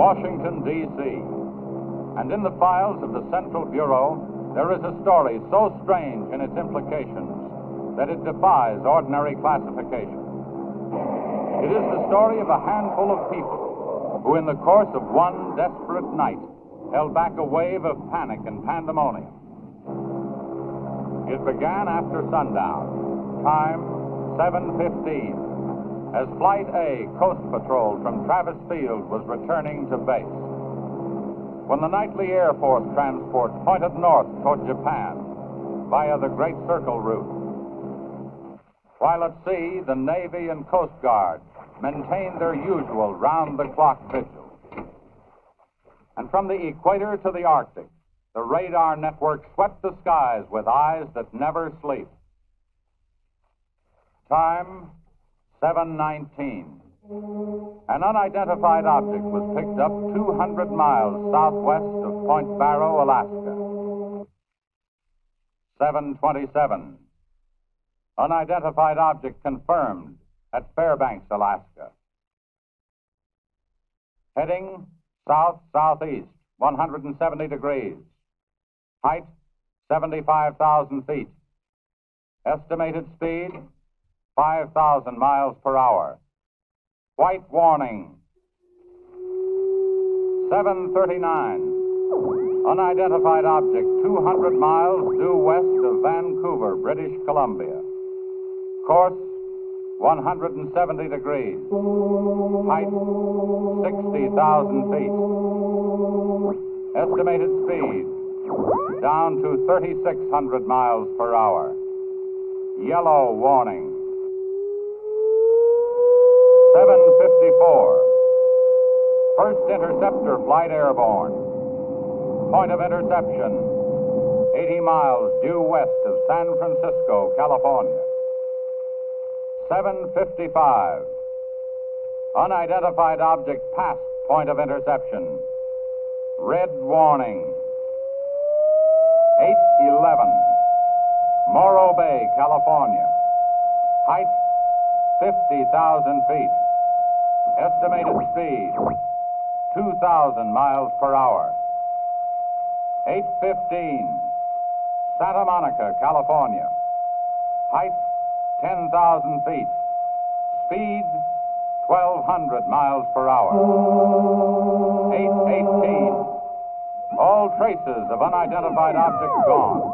Washington, D.C. And in the files of the Central Bureau, there is a story so strange in its implications that it defies ordinary classification. It is the story of a handful of people who, in the course of one desperate night, held back a wave of panic and pandemonium. It began after sundown, time 7:15, as Flight A Coast Patrol from Travis Field was returning to base. When the nightly Air Force transport pointed north toward Japan via the Great Circle route. While at sea, the Navy and Coast Guard maintained their usual round-the-clock vigil. And from the equator to the Arctic, the radar network swept the skies with eyes that never sleep. Time, 7:19. An unidentified object was picked up 200 miles southwest of Point Barrow, Alaska. 7:27. Unidentified object confirmed at Fairbanks, Alaska. Heading south-southeast, 170 degrees. Height, 75,000 feet. Estimated speed, 5,000 miles per hour. White warning. 7:39. Unidentified object 200 miles due west of Vancouver, British Columbia. Course 170 degrees. Height 60,000 feet. Estimated speed down to 3,600 miles per hour. Yellow warning. 7:54. First interceptor flight airborne. Point of interception, 80 miles due west of San Francisco, California. 7:55. Unidentified object past point of interception. Red warning. 8:11. Morro Bay, California. Height, 50,000 feet. Estimated speed, 2,000 miles per hour. 8:15. Santa Monica, California. Height, 10,000 feet. Speed, 1,200 miles per hour. 8:18. All traces of unidentified object gone.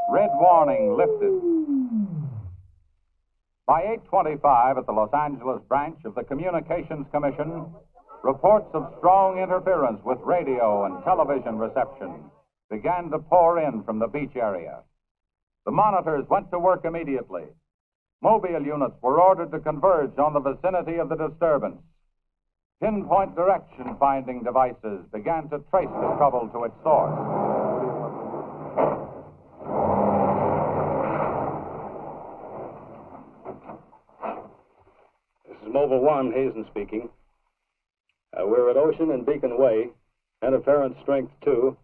Red warning lifted. By 8:25 at the Los Angeles branch of the Communications Commission, reports of strong interference with radio and television reception began to pour in from the beach area. The monitors went to work immediately. Mobile units were ordered to converge on the vicinity of the disturbance. Pinpoint direction-finding devices began to trace the trouble to its source. This is Mobile 1, Hazen speaking. We're at Ocean and Beacon Way, interference strength 2,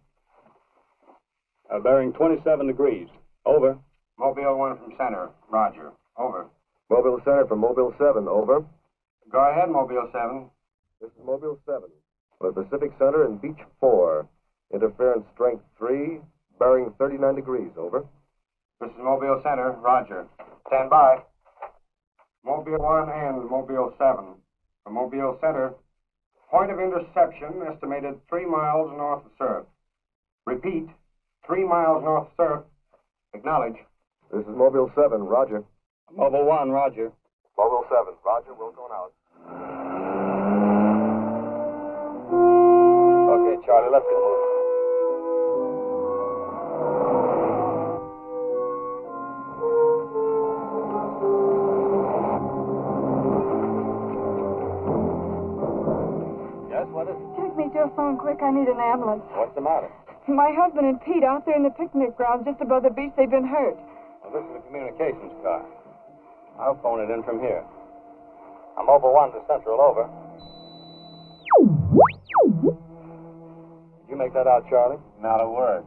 bearing 27 degrees. Over. Mobile 1 from center. Roger. Over. Mobile Center from Mobile 7. Over. Go ahead, Mobile 7. This is Mobile 7. For Pacific Center and Beach 4. Interference strength 3, bearing 39 degrees. Over. This is Mobile Center. Roger. Stand by. Mobile 1 and Mobile 7. From Mobile Center. Point of interception estimated 3 miles north of surf. Repeat, 3 miles north of surf. Acknowledge. This is Mobile 7. Roger. Mobile 1, roger. Mobile 7. Roger. We're going out. Okay, Charlie, let's get moving. Yes, what is it? Take me to a phone quick. I need an ambulance. What's the matter? My husband and Pete out there in the picnic grounds just above the beach. They've been hurt. Well, this is a communications car. I'll phone it in from here. I'm Mobile 1 to Central, over. Did you make that out, Charlie? Not a word.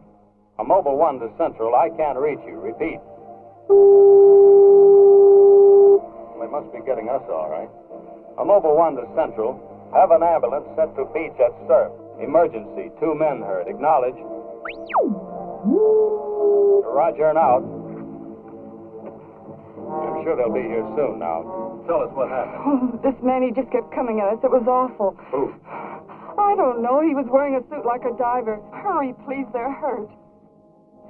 I'm Mobile 1 to Central. I can't reach you. Repeat. They must be getting us all right. I'm Mobile 1 to Central. Have an ambulance sent to beach at surf. Emergency. 2 men hurt. Acknowledge. Roger and out. I'm sure they'll be here soon now. Tell us what happened. Oh, this man, he just kept coming at us. It was awful. Who? I don't know. He was wearing a suit like a diver. Hurry, please. They're hurt.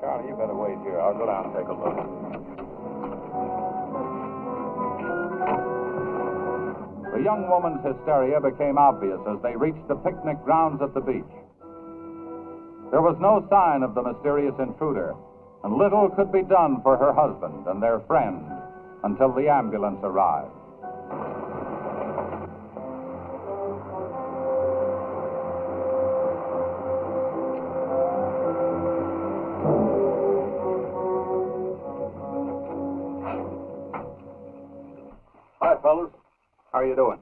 Charlie, you better wait here. I'll go down and take a look. The young woman's hysteria became obvious as they reached the picnic grounds at the beach. There was no sign of the mysterious intruder, and little could be done for her husband and their friend until the ambulance arrived. Hi, fellas. How are you doing?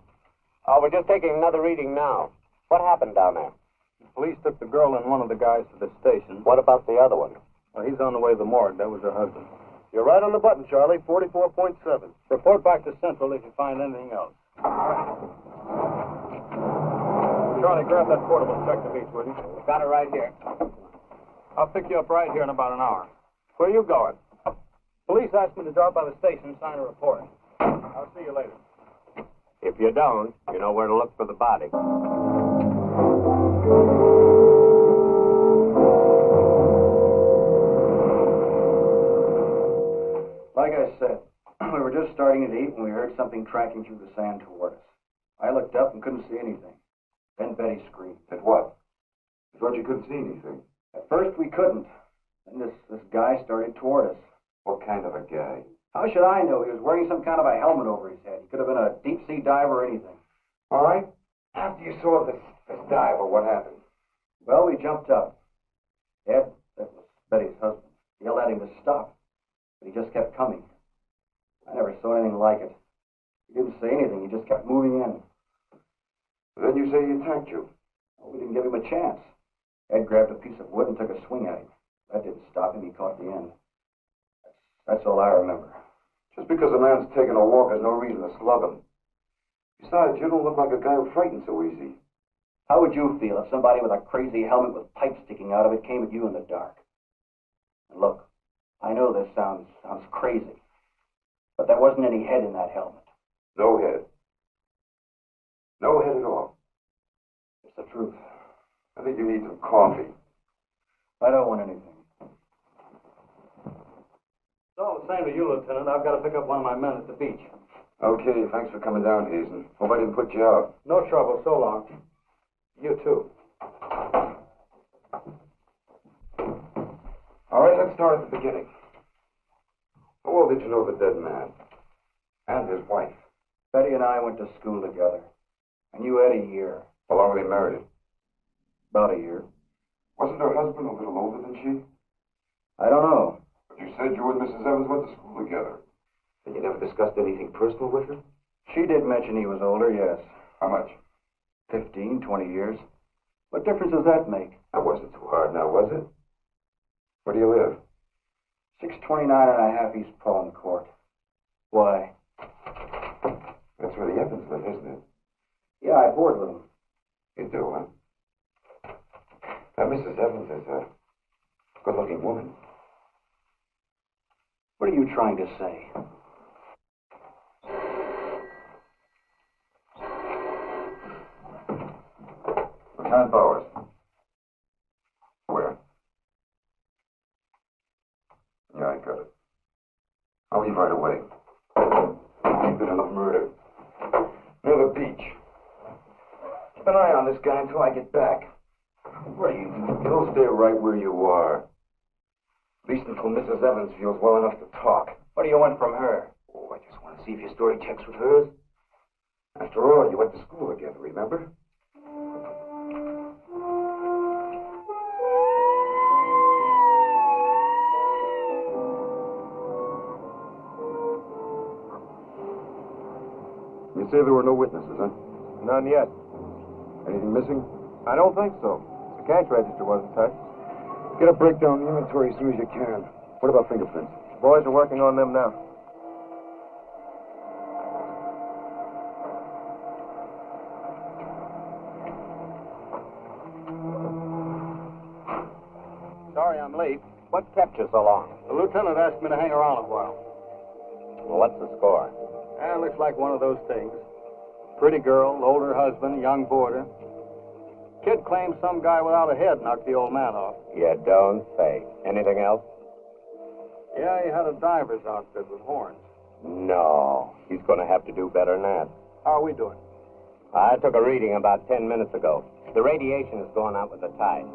Oh, we're just taking another reading now. What happened down there? The police took the girl and one of the guys to the station. What about the other one? Well, he's on the way to the morgue. That was her husband. You're right on the button, Charlie. 44.7. Report back to Central if you find anything else. Charlie, grab that portable and check the beach, will you? Got it right here. I'll pick you up right here in about an hour. Where are you going? Police asked me to drop by the station and sign a report. I'll see you later. If you don't, you know where to look for the body. Like I said, we were just starting to eat when we heard something tracking through the sand toward us. I looked up and couldn't see anything. Then Betty screamed. At what? I thought you couldn't see anything. At first we couldn't. Then this guy started toward us. What kind of a guy? How should I know? He was wearing some kind of a helmet over his head. He could have been a deep-sea diver or anything. All right. After you saw this diver, what happened? Well, we jumped up. Ed, that was Betty's husband, yelled at him to stop. But he just kept coming. I never saw anything like it. He didn't say anything. He just kept moving in. Then you say he attacked you. Well, we didn't give him a chance. Ed grabbed a piece of wood and took a swing at him. That didn't stop him. He caught the end. That's all I remember. Just because a man's taking a walk is no reason to slug him. Besides, you don't look like a guy who frightens so easy. How would you feel if somebody with a crazy helmet with pipes sticking out of it came at you in the dark? And look, I know this sounds crazy, but there wasn't any head in that helmet. No head. No head at all. It's the truth. I think you need some coffee. I don't want anything. It's all the same to you, Lieutenant. I've got to pick up one of my men at the beach. Okay, thanks for coming down, Hazen. Hope I didn't put you out. No trouble. So long. You too. All right, let's start at the beginning. How well did you know the dead man? And his wife? Betty and I went to school together. I knew Ed a year. How long were they married? About a year. Wasn't her husband a little older than she? I don't know. But you said you and Mrs. Evans went to school together. And you never discussed anything personal with her? She did mention he was older, yes. How much? 15, 20 years. What difference does that make? That wasn't too hard now, was it? Where do you live? 629 and a half East Palm Court. Why? That's where the Evans live, isn't it? Yeah, I board with them. You do, huh? Now, Mrs. Evans is a good-looking woman. What are you trying to say? Lieutenant Bowers. Where? Yeah, I got it. I'll leave right away. Ain't been enough murder. Near the beach. Keep an eye on this guy until I get back. What are you doing? You'll stay right where you are. At least until Mrs. Evans feels well enough to talk. What do you want from her? Oh, I just want to see if your story checks with hers. After all, you went to school together, remember? You say there were no witnesses, huh? None yet. Anything missing? I don't think so. The cash register wasn't touched. Get a breakdown of the inventory as soon as you can. What about fingerprints? The boys are working on them now. Sorry I'm late. What kept you so long? The lieutenant asked me to hang around a while. Well, what's the score? Looks like one of those things. Pretty girl, older husband, young boarder. Kid claims some guy without a head knocked the old man off. You don't say. Anything else? Yeah, he had a diver's outfit with horns. No. He's going to have to do better than that. How are we doing? I took a reading about 10 minutes ago. The radiation is going out with the tide.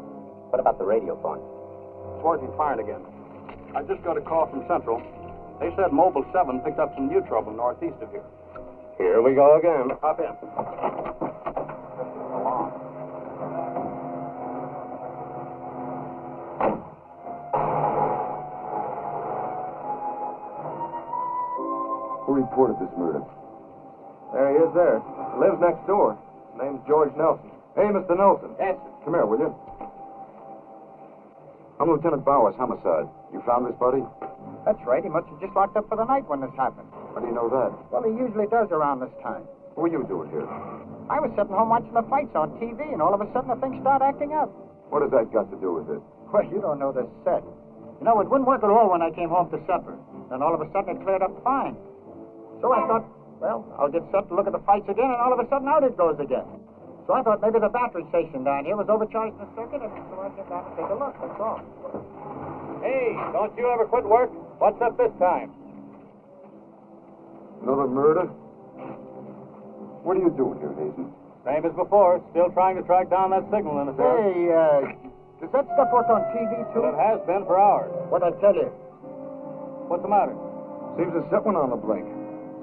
What about the radio phone? It's working fine again. I just got a call from Central. They said Mobile 7 picked up some new trouble northeast of here. Here we go again. Hop in. Who reported this murder? There he is there. Lives next door. Name's George Nelson. Hey, Mr. Nelson. Yes. Come here, will you? I'm Lieutenant Bowers, homicide. You found this body? That's right. He must have just locked up for the night when this happened. How do you know that? Well, he usually does around this time. What were you doing here? I was sitting home watching the fights on TV, and all of a sudden the thing started acting up. What has that got to do with it? Well, you don't know this set. You know, it wouldn't work at all when I came home to supper. Then all of a sudden it cleared up fine. So I thought, well, I'll get set to look at the fights again, and all of a sudden out it goes again. So I thought maybe the battery station down here was overcharged in the circuit, and so I came down to take a look, that's all. Hey, don't you ever quit work? What's up this time? Another murder? What are you doing here, Hazen? Same as before. Still trying to track down that signal interference. Hey, does that stuff work on TV, too? Well, it has been for hours. What'd I tell you? What's the matter? Seems to set one on the blink.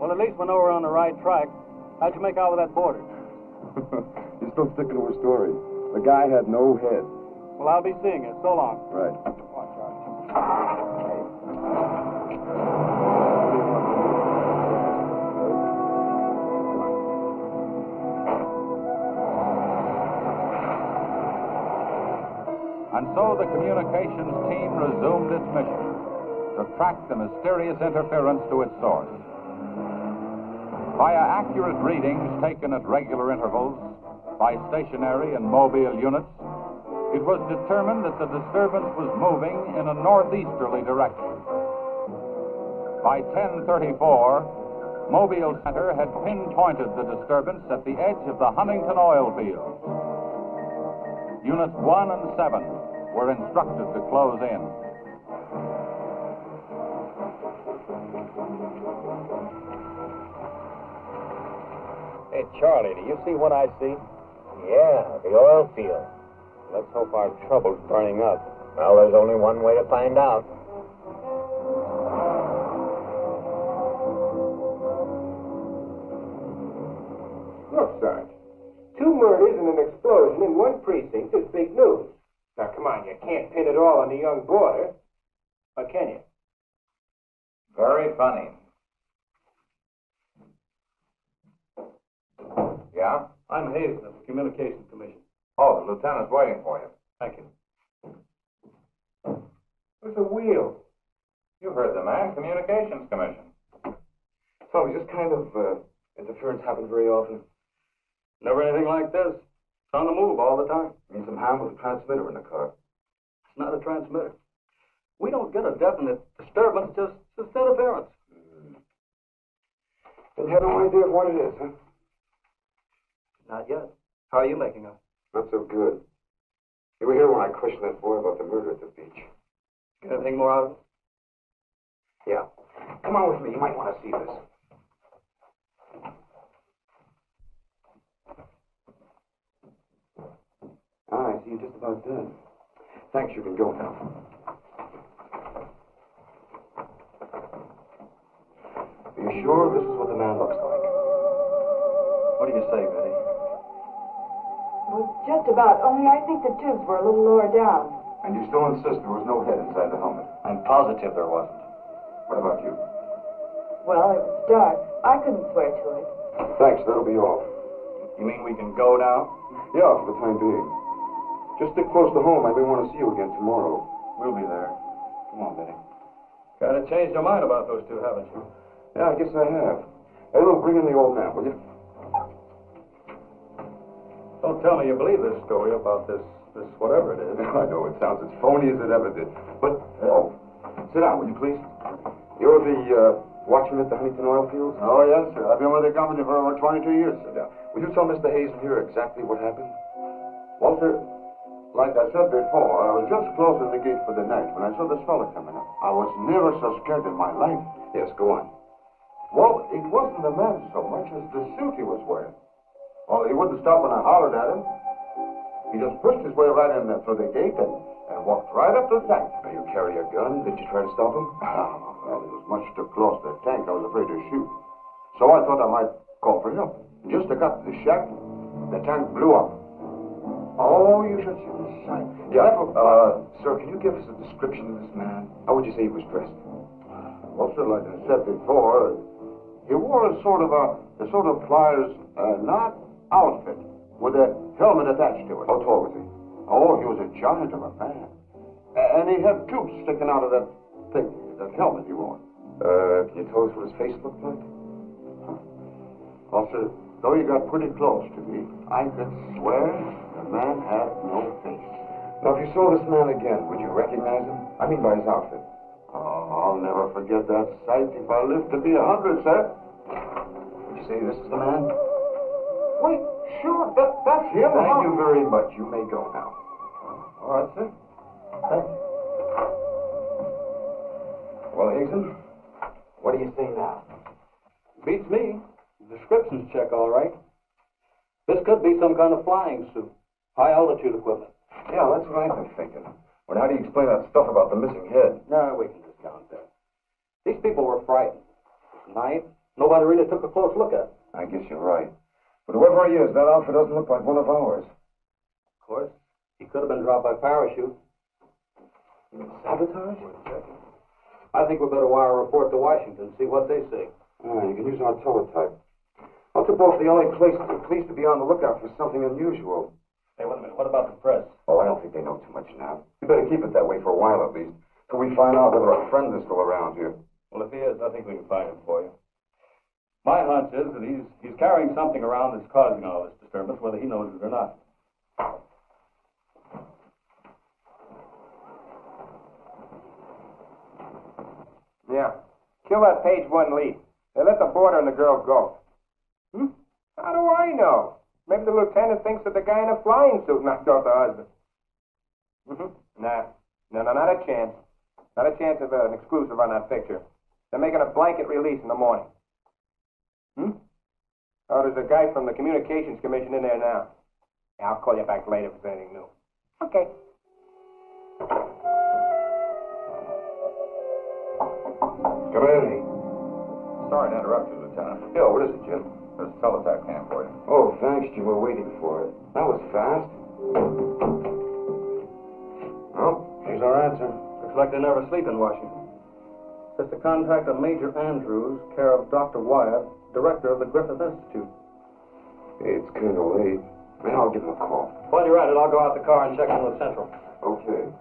Well, at least we know we're on the right track. How'd you make out with that boarder? He's still sticking to his story. The guy had no head. Well, I'll be seeing you. So long. Right. And so the communications team resumed its mission to track the mysterious interference to its source. Via accurate readings taken at regular intervals by stationary and mobile units, it was determined that the disturbance was moving in a northeasterly direction. By 10:34, Mobile Center had pinpointed the disturbance at the edge of the Huntington oil fields. Units 1 and 7 were instructed to close in. Hey, Charlie, do you see what I see? Yeah, the oil field. Let's hope our trouble's burning up. Well, there's only one way to find out. Look, Sarge. 2 murders and an explosion in one precinct is big news. Now, come on, you can't pin it all on the young boarder. Or can you? Very funny. Yeah? I'm Hazen of the Communications Commission. Oh, the lieutenant's waiting for you. Thank you. Where's the wheel? You heard the man, Communications Commission. Tommy, this kind of interference happens very often. Never anything like this. It's on the move all the time. Means some harm with a transmitter in the car. It's not a transmitter. We don't get a definite disturbance, just interference. And you have no idea of what it is, huh? Not yet. How are you making out? Not so good. You were here when I questioned that boy about the murder at the beach. Get anything more out of it? Yeah. Come on with me. You might want to see this. I see you're just about done. Thanks, you can go now. Are you sure this is what the man looks like? What do you say, Betty? Well, just about, only I think the tubes were a little lower down. And you still insist there was no head inside the helmet? I'm positive there wasn't. What about you? Well, it was dark. I couldn't swear to it. Thanks, that'll be all. You mean we can go now? Yeah, for the time being. Just stick close to home. I may want to see you again tomorrow. We'll be there. Come on, Betty. Kind of changed your mind about those two, haven't you? Yeah, I guess I have. Hey, look, bring in the old man, will you? Don't tell me you believe this story about this whatever it is. I know it's sounds as phony as it ever did. But, oh, sit down, will you please? You're the watchman at the Huntington oil fields? Oh, yes, sir. I've been with the company for over 22 years. Sit down. Will you tell Mr. Hazen here exactly what happened? Well, sir, like I said before, I was just closing the gate for the night when I saw this fella coming up. I was never so scared in my life. Yes, go on. Well, it wasn't the man so much as the suit he was wearing. Well, he wouldn't stop when I hollered at him. He just pushed his way right in there through the gate and walked right up to the tank. Now, you carry a gun? Did you try to stop him? Well, he was much too close to the tank. I was afraid to shoot. So I thought I might call for help. Just as I got to the shack, the tank blew up. Oh, you should see the sight. Yeah, sir, can you give us a description of this man? How would you say he was dressed? Well, sir, like I said before, he wore a sort of flyer's not outfit with a helmet attached to it. How tall was he? Oh, he was a giant of a man. And he had tubes sticking out of that thing, that helmet he wore. Can you tell us what his face looked like? Well, sir, though he got pretty close to me, I could swear the man had no face. Now, if you saw this man again, would you recognize him? I mean by his outfit. Oh, I'll never forget that sight if I live to be 100, sir. Would you say this is the man? Wait, sure, that's him. Thank you very much. You may go now. All right, sir. Thank you. Well, Hazen, what do you say now? Beats me. Descriptions check all right. This could be some kind of flying suit. High altitude equipment. Yeah, that's what I've been thinking. Well, how do you explain that stuff about the missing head? No, we can discount that. These people were frightened. Tonight, nobody really took a close look at it. I guess you're right. But whoever he is, that outfit doesn't look like one of ours. Of course, he could have been dropped by parachute. Sabotage? I think we better wire a report to Washington and see what they say. Oh, you can use our teletype. Ultrabo's the only place to police to be on the lookout for something unusual. Hey, wait a minute. What about the press? Oh, I don't think they know too much now. We better keep it that way for a while at least, till we find out whether our friend is still around here. Well, if he is, I think we can find him for you. My hunch is that he's carrying something around that's causing all this disturbance, whether he knows it or not. Yeah. Kill that page one lead. They let the boarder and the girl go. How do I know? Maybe the lieutenant thinks that the guy in a flying suit knocked off the husband. Nah. No, not a chance. Not a chance of an exclusive on that picture. They're making a blanket release in the morning. Oh, there's a guy from the Communications Commission in there now. Yeah, I'll call you back later if there's anything new. Okay. Come in. Sorry to interrupt you, Lieutenant. Yeah, what is it, Jim? There's a teletype cam for you. Oh, thanks, Jim. We're waiting for it. That was fast. Well, here's our answer. Looks like they never sleep in Washington. Says to contact a Major Andrews, care of Dr. Wyatt, director of the Griffith Institute. It's kind of late. Man, I'll give him a call. While you're at it, I'll go out the car and check in with Central. Okay.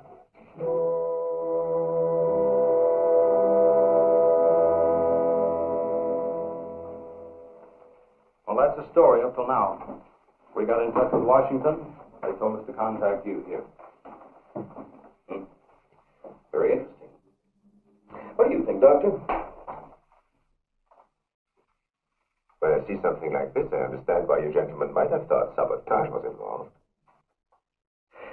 Well, that's the story up till now. We got in touch with Washington. They told us to contact you here. Very interesting. What do you think, Doctor? When I see something like this, I understand why you gentlemen might have thought sabotage was involved.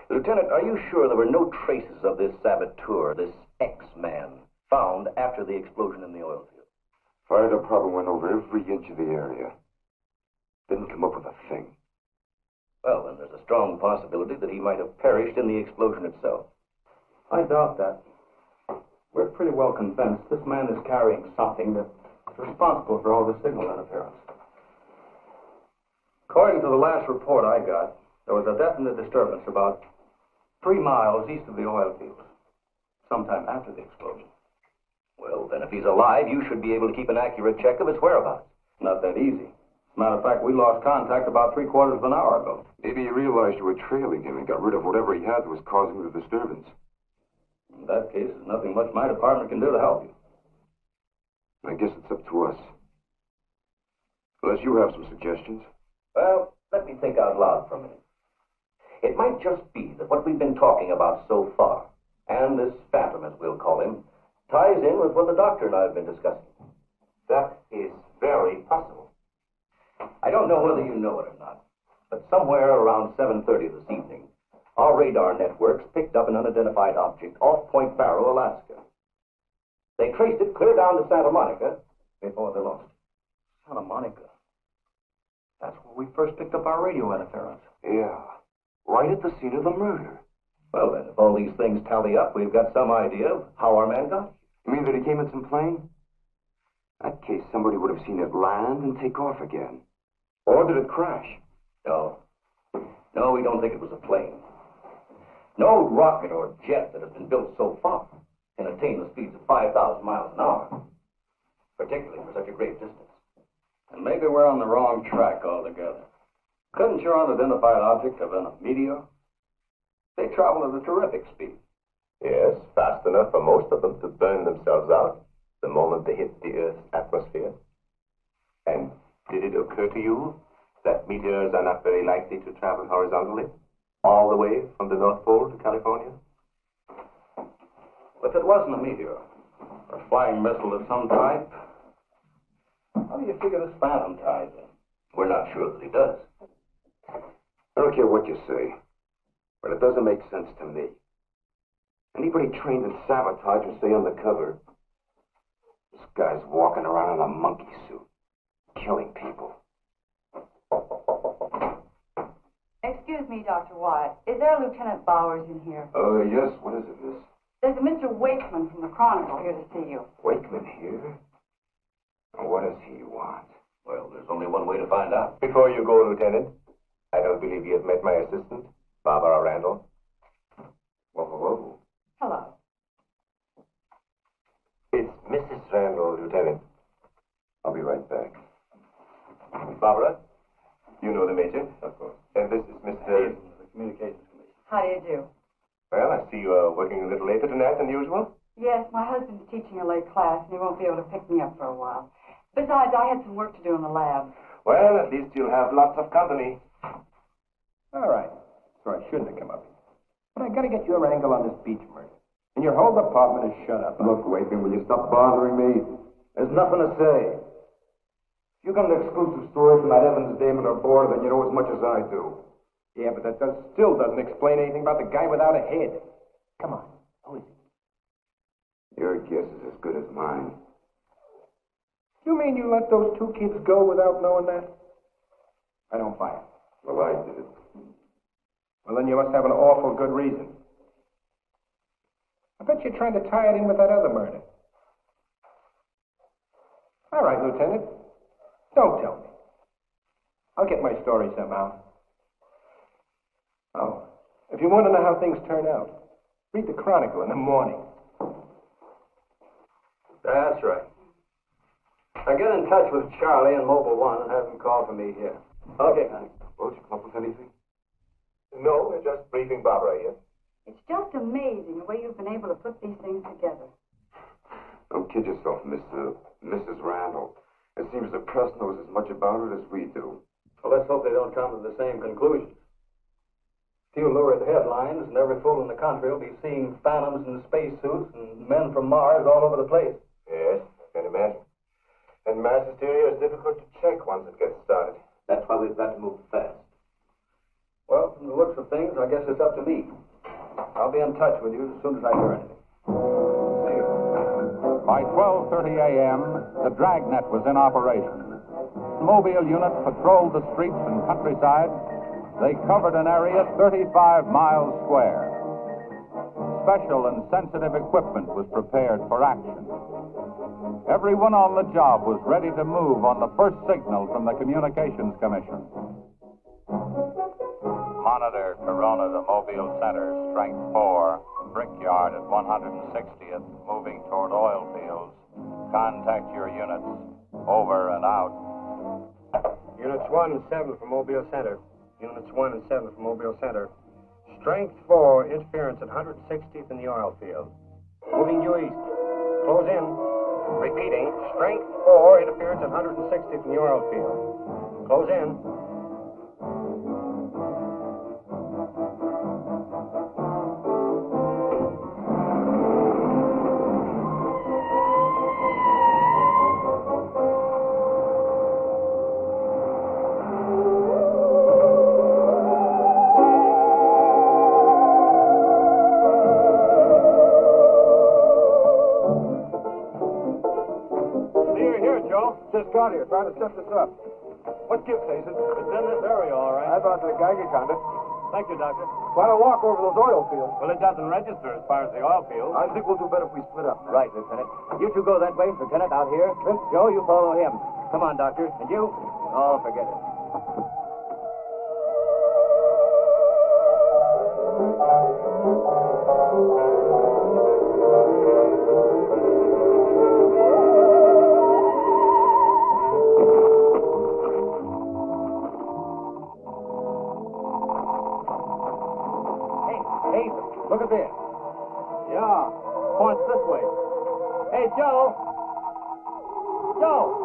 Lieutenant, are you sure there were no traces of this saboteur, this X-man, found after the explosion in the oil field? Fire department went over every inch of the area. Didn't come up with a thing. Well, then there's a strong possibility that he might have perished in the explosion itself. I doubt that. We're pretty well convinced this man is carrying something that's responsible for all the signal interference. According to the last report I got, there was a definite disturbance about 3 miles east of the oil fields, sometime after the explosion. Well, then if he's alive, you should be able to keep an accurate check of his whereabouts. Not that easy. As a matter of fact, we lost contact about 3/4 of an hour ago. Maybe he realized you were trailing him and got rid of whatever he had that was causing the disturbance. In that case, there's nothing much my department can do to help you. I guess it's up to us. Unless you have some suggestions. Well, let me think out loud for a minute. It might just be that what we've been talking about so far, and this phantom, as we'll call him, ties in with what the doctor and I have been discussing. That is very possible. I don't know whether you know it or not, but somewhere around 7:30 this evening, our radar networks picked up an unidentified object off Point Barrow, Alaska. They traced it clear down to Santa Monica before they lost it. Santa Monica. That's where we first picked up our radio interference. Yeah. Right at the scene of the murder. Well, then, if all these things tally up, we've got some idea of how our man got here. You mean that he came in some plane? In that case, somebody would have seen it land and take off again. Or did it crash? No. No, we don't think it was a plane. No rocket or jet that has been built so far can attain the speeds of 5,000 miles an hour, particularly for such a great distance. And maybe we're on the wrong track altogether. Couldn't your unidentified object have been a meteor? They travel at a terrific speed. Yes, fast enough for most of them to burn themselves out the moment they hit the Earth's atmosphere. And did it occur to you that meteors are not very likely to travel horizontally, all the way from the North Pole to California? If it wasn't a meteor, or a flying missile of some type, how do you figure this phantom ties in? We're not sure that he does. I don't care what you say, but it doesn't make sense to me. Anybody trained in sabotage would stay undercover. This guy's walking around in a monkey suit, killing people. Excuse me, Dr. Wyatt. Is there a Lieutenant Bowers in here? Oh, yes. What is it, miss? There's a Mr. Wakeman from the Chronicle here to see you. Wakeman here? And what does he want? Well, there's only one way to find out. Before you go, Lieutenant, I don't believe you have met my assistant, Barbara Randall. Whoa, whoa, whoa. Hello. It's Mrs. Randall, Lieutenant. I'll be right back. Barbara, you know the Major? Of course. And this is Mr. The Communications Commission. How do you do? Well, I see you are working a little later tonight than usual. Yes, my husband's teaching a late class, and he won't be able to pick me up for a while. Besides, I had some work to do in the lab. Well, at least you'll have lots of company. All right. So I shouldn't have come up here. But I gotta get your angle on this beach murder. And your whole department is shut up. Look, Wakeman, will you stop bothering me? There's nothing to say. If you got an exclusive story from that Evans Damon or Board, then you know as much as I do. Yeah, but that still doesn't explain anything about the guy without a head. Come on. Who is he? Your guess is as good as mine. You mean you let those two kids go without knowing that? I don't buy it. Well, I did. Well, then you must have an awful good reason. I bet you're trying to tie it in with that other murder. All right, Lieutenant. Don't tell me. I'll get my story somehow. Oh, if you want to know how things turn out, read the Chronicle in the morning. That's right. Now get in touch with Charlie and Mobile One and have him call for me here. Okay, honey. Won't you come up with anything? No, we're just briefing Barbara here. It's just amazing the way you've been able to put these things together. Don't kid yourself, Mrs. Randall. It seems the press knows as much about it as we do. Well, let's hope they don't come to the same conclusion. Few lurid headlines, and every fool in the country will be seeing phantoms in spacesuits and men from Mars all over the place. Yes, I can imagine. And mass hysteria is difficult to check once it gets started. That's why we've got to move fast. Well, from the looks of things, I guess it's up to me. I'll be in touch with you as soon as I hear anything. See you. By 12:30 a.m., the dragnet was in operation. Mobile units patrolled the streets and countryside. They covered an area 35 miles square. Special and sensitive equipment was prepared for action. Everyone on the job was ready to move on the first signal from the Communications Commission. Monitor Corona to Mobile Center, strength 4, brickyard at 160th, moving toward oil fields. Contact your units. Over and out. Units 1 and 7 from Mobile Center. Units 1 and 7 from Mobile Center. Strength 4, interference at 160th in the oil field. Moving due east. Close in. Repeating, strength 4, interference at 160th in the oil field. Close in. Just got here, trying to set this up. What gives, Hazen? It's in this area, all right. I thought the Geiger counter. Thank you, Doctor. Why don't walk over those oil fields? Well, it doesn't register as far as the oil field. I think we'll do better if we split up. Right, Lieutenant. You two go that way. Lieutenant, out here. Joe, you follow him. Come on, Doctor. And you? Oh, forget it. Hey, look at this. Yeah, points this way. Hey, Joe. Joe.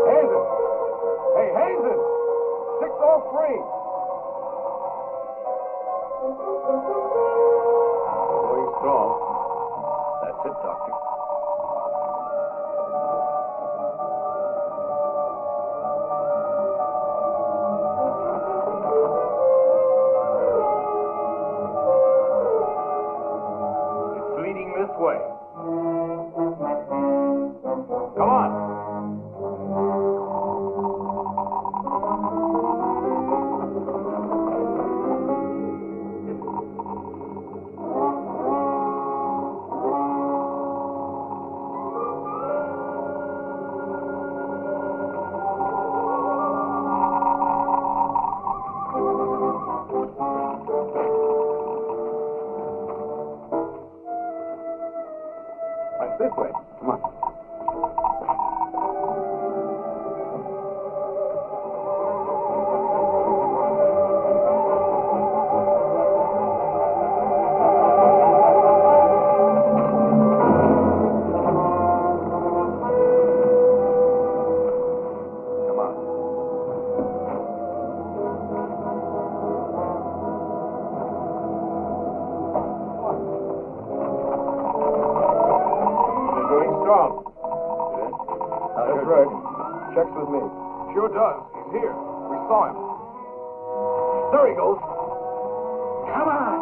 Hazen! Hey, Hazen! 603! Going strong. That's it, Doctor. It's leading this way. Come on. That's this way. Come on. Come on. They're going strong. That's right. Checks with me. Sure does. He's here. We saw him. There he goes. Come on.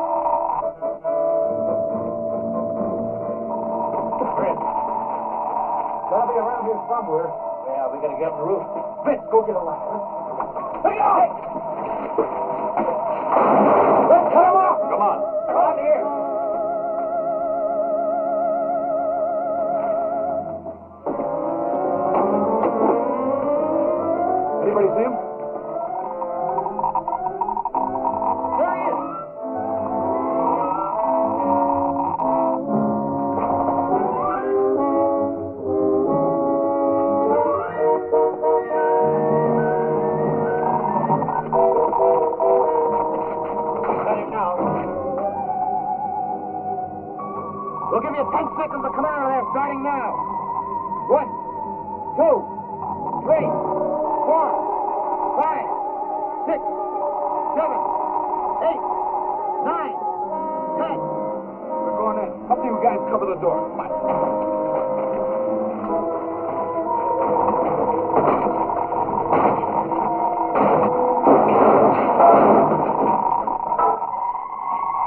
Fritz. Gotta be around here somewhere. Yeah, we gotta get up the roof. Fritz, go get a ladder. Hey, go! Let's cut him off! Come on. Around here. Anybody see him? There he is. Got him now. We'll give you 10 seconds to come out of there, starting now. 1, 2, 3, 4, 5, 6, 7, 8, 9, 10. We're going in. Up to you guys, cover the door. Come on.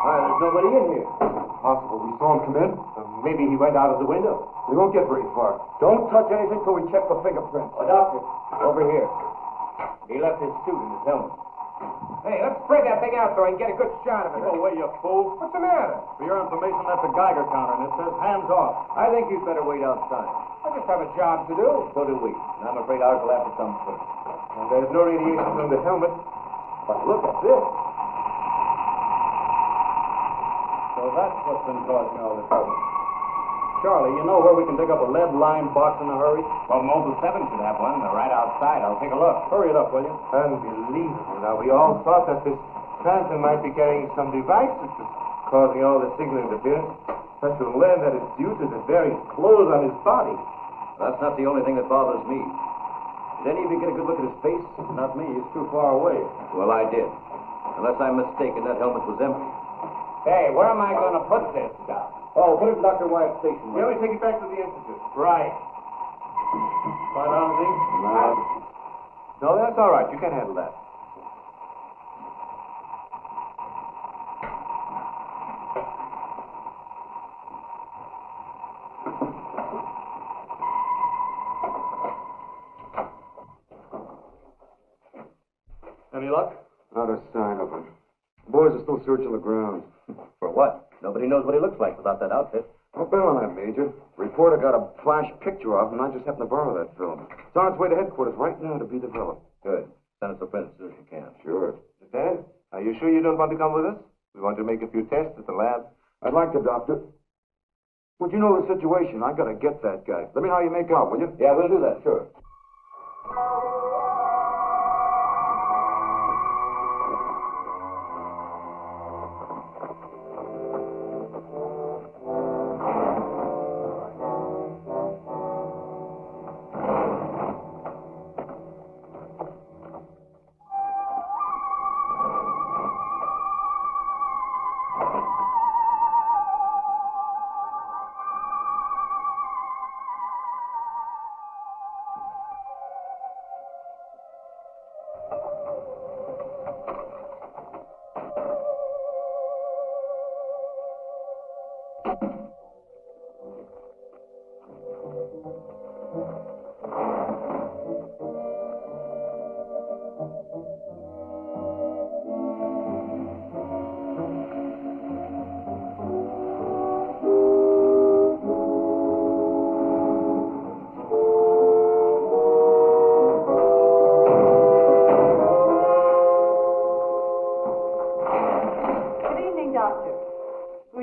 There's nobody in here. Possible. We saw him come in. Maybe he went out of the window. We won't get very far. Don't touch anything till we check for fingerprints. Oh, Doctor, over here. He left his suit and his helmet. Hey, let's spread that thing out so I can get a good shot of it. Go away, you fool. What's the matter? For your information, that's a Geiger counter, and it says hands off. I think you'd better wait outside. I just have a job to do. So do we. And I'm afraid ours will have to come first. And there's no radiation from the helmet. But look at this. So that's what's been causing all this trouble. Charlie, you know where we can pick up a lead-lined box in a hurry? Well, Mobile 7 should have one. They're right outside. I'll take a look. Hurry it up, will you? Unbelievable. Now, we all thought that this phantom might be carrying some device that was causing all the signal interference. But you'll learn that it's due to the very clothes on his body. That's not the only thing that bothers me. Did any of you get a good look at his face? Not me. He's too far away. Well, I did. Unless I'm mistaken, that helmet was empty. Hey, where am I going to put this stuff? Oh, put it in Dr. Wyatt's station. Let me take it back to the Institute. Right. Find out anything? No. No, that's all right. You can handle that. Any luck? Not a sign of him. Boys are still searching the ground. For what? Nobody knows what he looks like without that outfit. I'll bet on that, Major. Reporter got a flash picture of him, and I just happened to borrow that film. It's on its way to headquarters right now to be developed. Good. Send us a print as soon as you can. Sure. Lieutenant, are you sure you don't want to come with us? We want to make a few tests at the lab. I'd like to, Doctor. Would you know the situation? I gotta get that guy. Let me know how you make out, will you? Yeah, we'll do that, sure.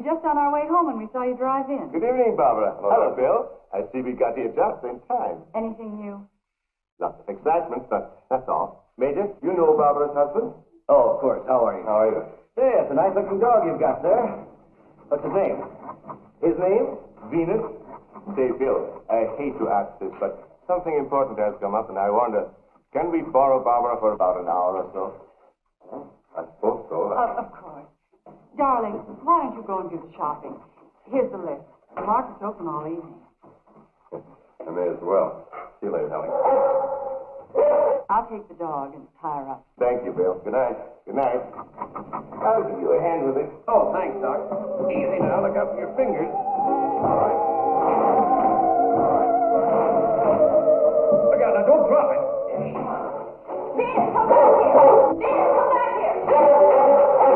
Just on our way home and we saw you drive in. Good evening, Barbara. Hello, Bill. I see we got here just in time. Anything new? Lots of excitement, but that's all. Major, you know Barbara's husband? Oh, of course. How are you? How are you? Hey, it's a nice-looking dog you've got there. What's his name? His name? Venus. Say, Bill, I hate to ask this, but something important has come up, and I wonder, can we borrow Barbara for about an hour or so? I suppose so. Of course. Darling, why don't you go and do the shopping? Here's the list. The market's open all evening. I may as well. See you later, Helen. I'll take the dog and tie her up. Thank you, Bill. Good night. Good night. I'll give you a hand with it. Oh, thanks, Doc. Easy now. Look up your fingers. All right. Look out. Now, don't drop it. Ben, come back here. Ben, come back here.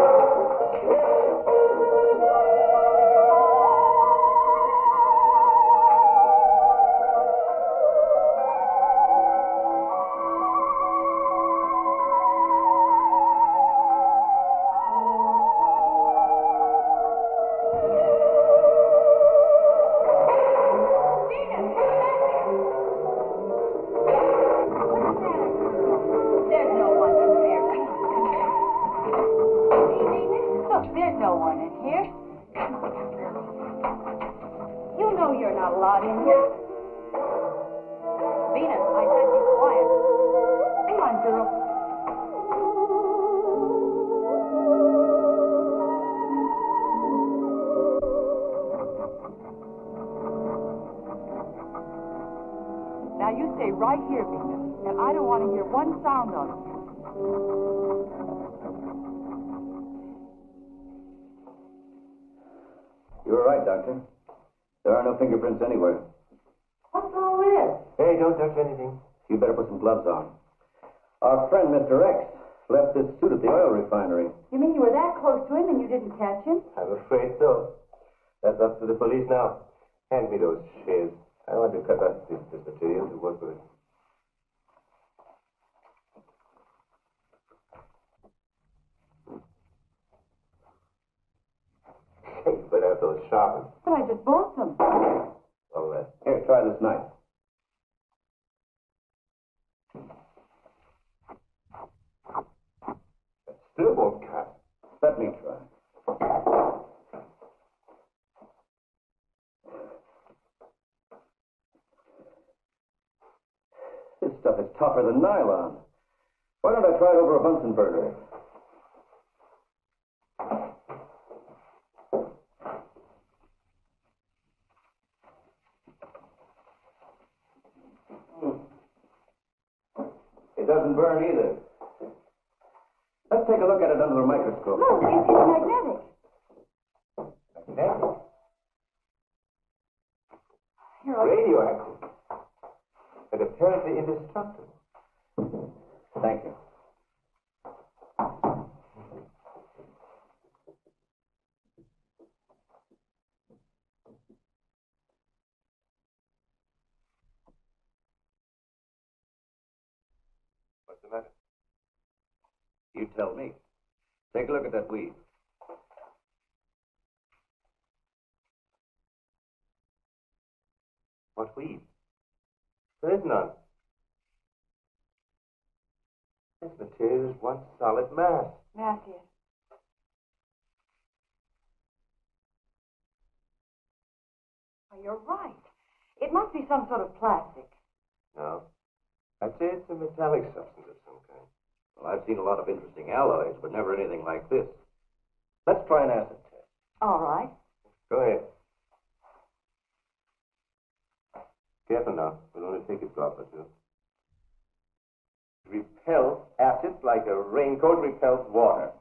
Right here, Venus, and I don't want to hear one sound of it. You were right, Doctor. There are no fingerprints anywhere. What's all this? Hey, don't touch anything. You better put some gloves on. Our friend, Mr. X, left this suit at the oil refinery. You mean you were that close to him and you didn't catch him? I'm afraid so. That's up to the police now. Hand me those shares. I want to cut up this material to work with it. Hey, you better have those sharpened. But I just bought them. Well, Here, try this knife. that still won't cut. Let me try. This stuff is tougher than nylon. Why don't I try it over a Bunsen burner? It doesn't burn either. Let's take a look at it under the microscope. Look, it's magnetic. Magnetic. Here, I'll... Radioactive. But apparently indestructible. Thank you. What's the matter? You tell me. Take a look at that weed. What weed? There is none. This material is one solid mass. Matthew. Oh, you're right. It must be some sort of plastic. No. I'd say it's a metallic substance of some kind. Well, I've seen a lot of interesting alloys, but never anything like this. Let's try an acid test. All right. Go ahead. Careful now. We'll only take a drop or two. Repels acid like a raincoat repels water.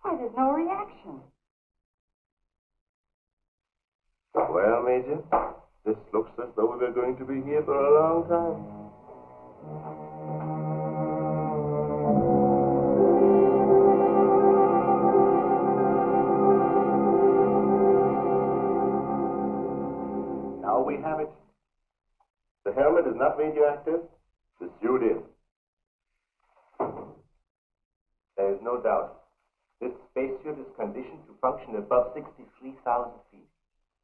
Why, there's no reaction. Well, Major, this looks as though we're going to be here for a long time. Now we have it. The helmet is not radioactive. The suit is. There is no doubt. This spacesuit is conditioned to function above 63,000 feet.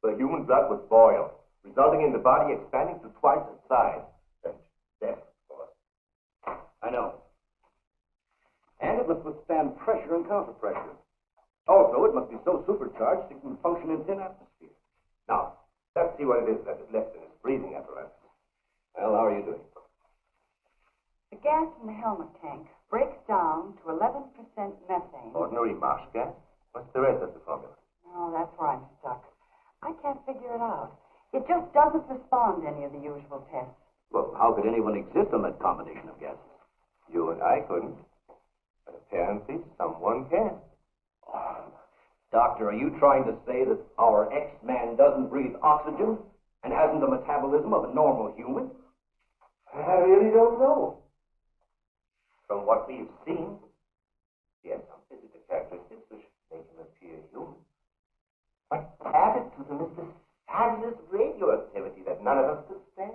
The human blood would boil, resulting in the body expanding to twice its size. And death, of course. I know. And it must withstand pressure and counterpressure. Also, it must be so supercharged it can function in thin atmosphere. Now, let's see what it is that is left in its breathing apparatus. Well, how are you doing? The gas in the helmet tank breaks down to 11% methane. Ordinary marsh gas? What's the rest of the formula? Oh, that's where I'm stuck. I can't figure it out. It just doesn't respond to any of the usual tests. Well, how could anyone exist on that combination of gases? You and I couldn't. But apparently someone can. Oh, Doctor, are you trying to say that our X-Man doesn't breathe oxygen and hasn't the metabolism of a normal human? I really don't know. From what we've seen, he has some physical characteristics which make him appear human. But added to them is this fabulous radioactivity that none of us could stand.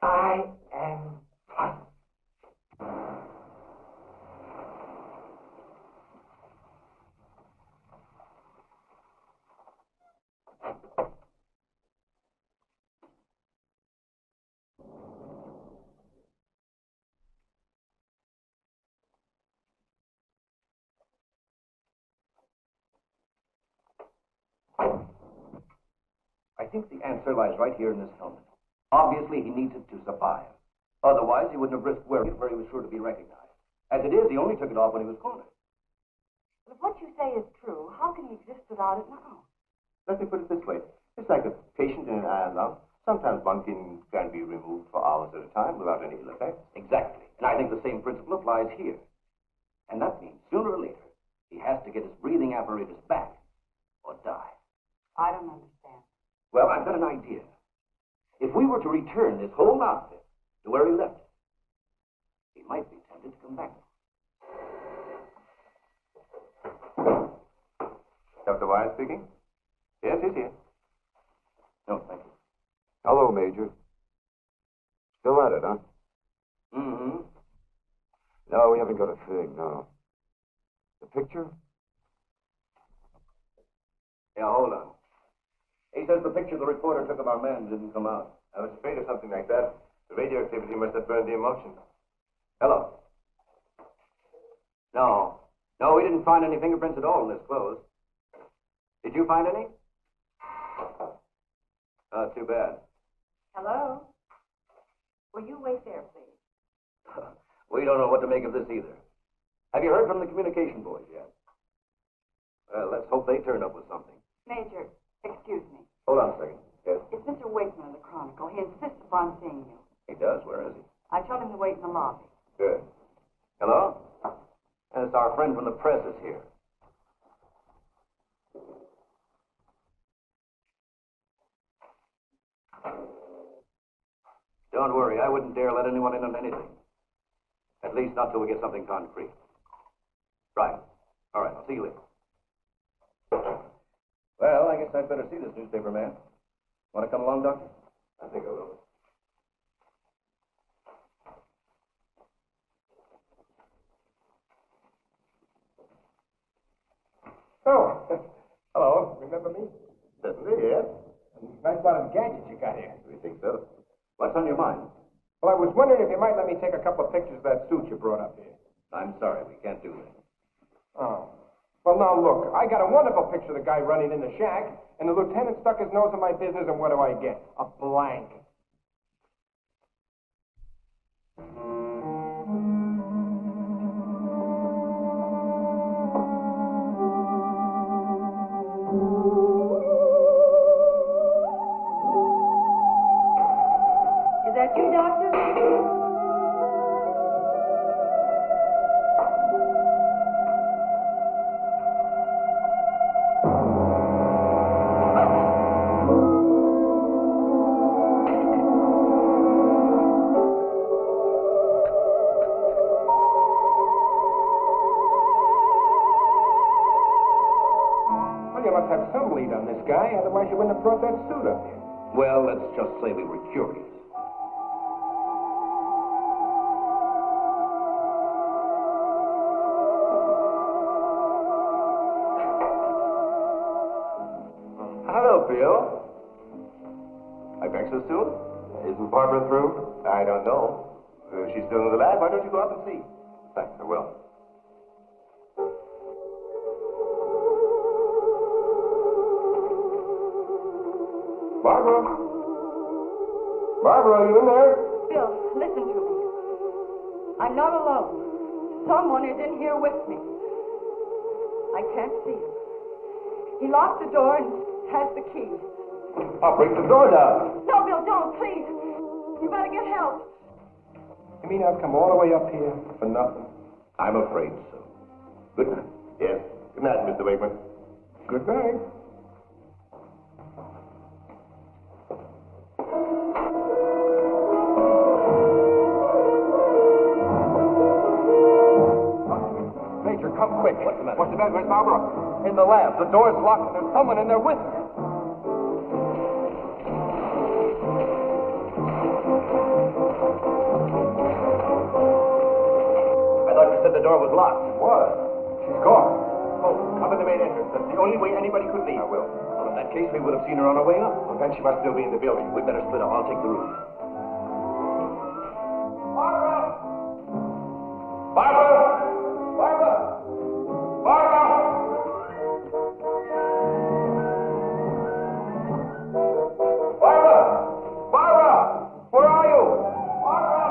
I am puzzled. I think the answer lies right here in this helmet. Obviously, he needs it to survive. Otherwise, he wouldn't have risked wearing it where he was sure to be recognized. As it is, he only took it off when he was cornered. But if what you say is true, how can he exist without it now? Let me put it this way. It's like a patient in an iron lung. Sometimes one can be removed for hours at a time without any ill effects. Exactly. And I think the same principle applies here. And that means sooner or later, he has to get his breathing apparatus back or die. I don't understand. Well, I've got an idea. If we were to return this whole outfit to where he left it, he might be tempted to come back. Dr. Wise speaking? Yes, he's here. No, thank you. Hello, Major. Still at it, huh? Mm-hmm. No, we haven't got a thing, no. The picture? Yeah, hold on. He says the picture the reporter took of our man didn't come out. I was afraid of something like that. The radioactivity must have burned the emulsion. Hello. No. No, we didn't find any fingerprints at all in this clothes. Did you find any? Too bad. Hello? Will you wait there, please? We don't know what to make of this either. Have you heard from the communication boys yet? Well, let's hope they turn up with something. Major, excuse me. Hold on a second. Yes? It's Mr. Wakeman of the Chronicle. He insists upon seeing you. He does? lobby. Good. Hello? And it's our friend from the press is here. Don't worry, I wouldn't dare let anyone in on anything. At least not till we get something concrete. Right. All right, I'll see you later. Well, I guess I'd better see this newspaper man. Want to come along, Doctor? I think I will. Oh, hello. Remember me? Certainly, yes. Nice lot of gadgets you got here. We think so. What's on your mind? Well, I was wondering if you might let me take a couple of pictures of that suit you brought up here. I'm sorry, we can't do that. Oh. Well, now, look, I got a wonderful picture of the guy running in the shack, and the lieutenant stuck his nose in my business, and what do I get? A blank. Is that you, Doctor? Well, you must have some lead on this guy, otherwise you wouldn't have brought that suit up here. Well, let's just say we were curious. Hello, Bill. I back so soon? Isn't Barbara through? I don't know. She's still in the lab. Why don't you go up and see? Thanks, I will. Barbara? Barbara, are you in there? Bill, listen to me. I'm not alone. Someone is in here with me. I can't see him. He locked the door and has the key. I'll break the door down. No, Bill, don't, please. You better get help. You mean I've come all the way up here for nothing? I'm afraid so. Good night. Yes. Good night, Mr. Wakeman. Good night. Major, come quick. What's the matter? What's the matter? Where's Barbara? In the lab. The door's locked and there's someone in there with her. I thought you said the door was locked. It was. She's gone. Oh, come to the main entrance. That's the only way anybody could leave. I will. Well, in that case, we would have seen her on her way up. Well, then she must still be in the building. We'd better split up. I'll take the roof. Barbara! Barbara! Barbara! Barbara! Barbara! Barbara! Where are you? Barbara!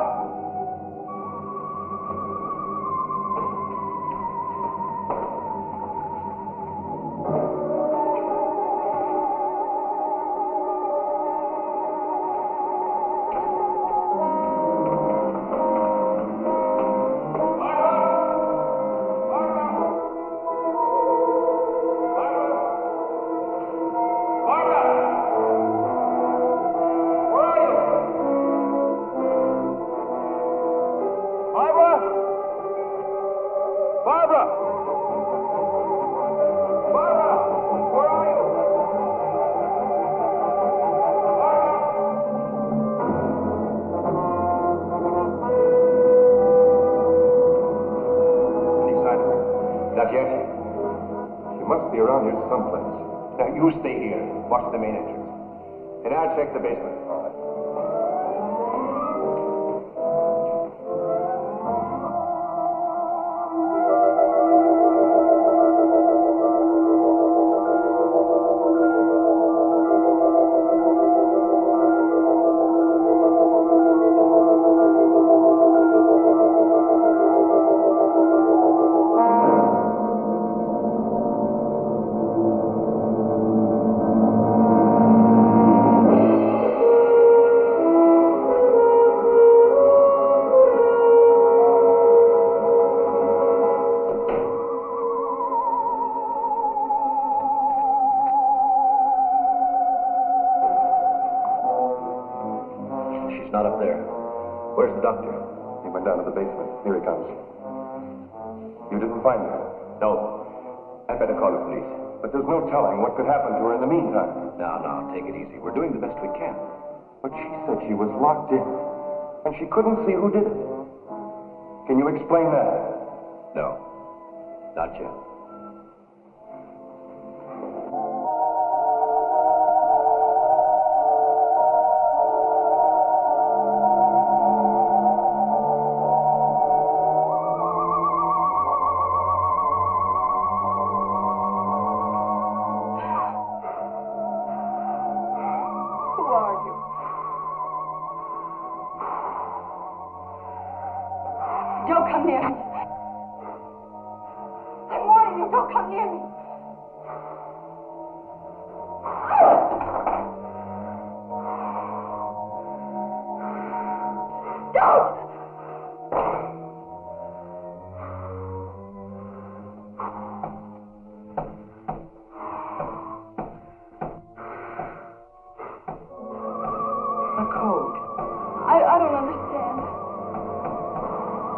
Not yet? She must be around here someplace. Now, you stay here. Watch the main entrance. And I'll check the basement. All right. not up there. Where's the doctor? He went down to the basement. Here he comes. You didn't find her? No. I'd better call the police. But there's no telling what could happen to her in the meantime. Now, take it easy. We're doing the best we can. But she said she was locked in, and she couldn't see who did it. Can you explain that? No. Not yet. Don't come near me. I'm warning you, don't come near me. Don't! A code. I don't understand.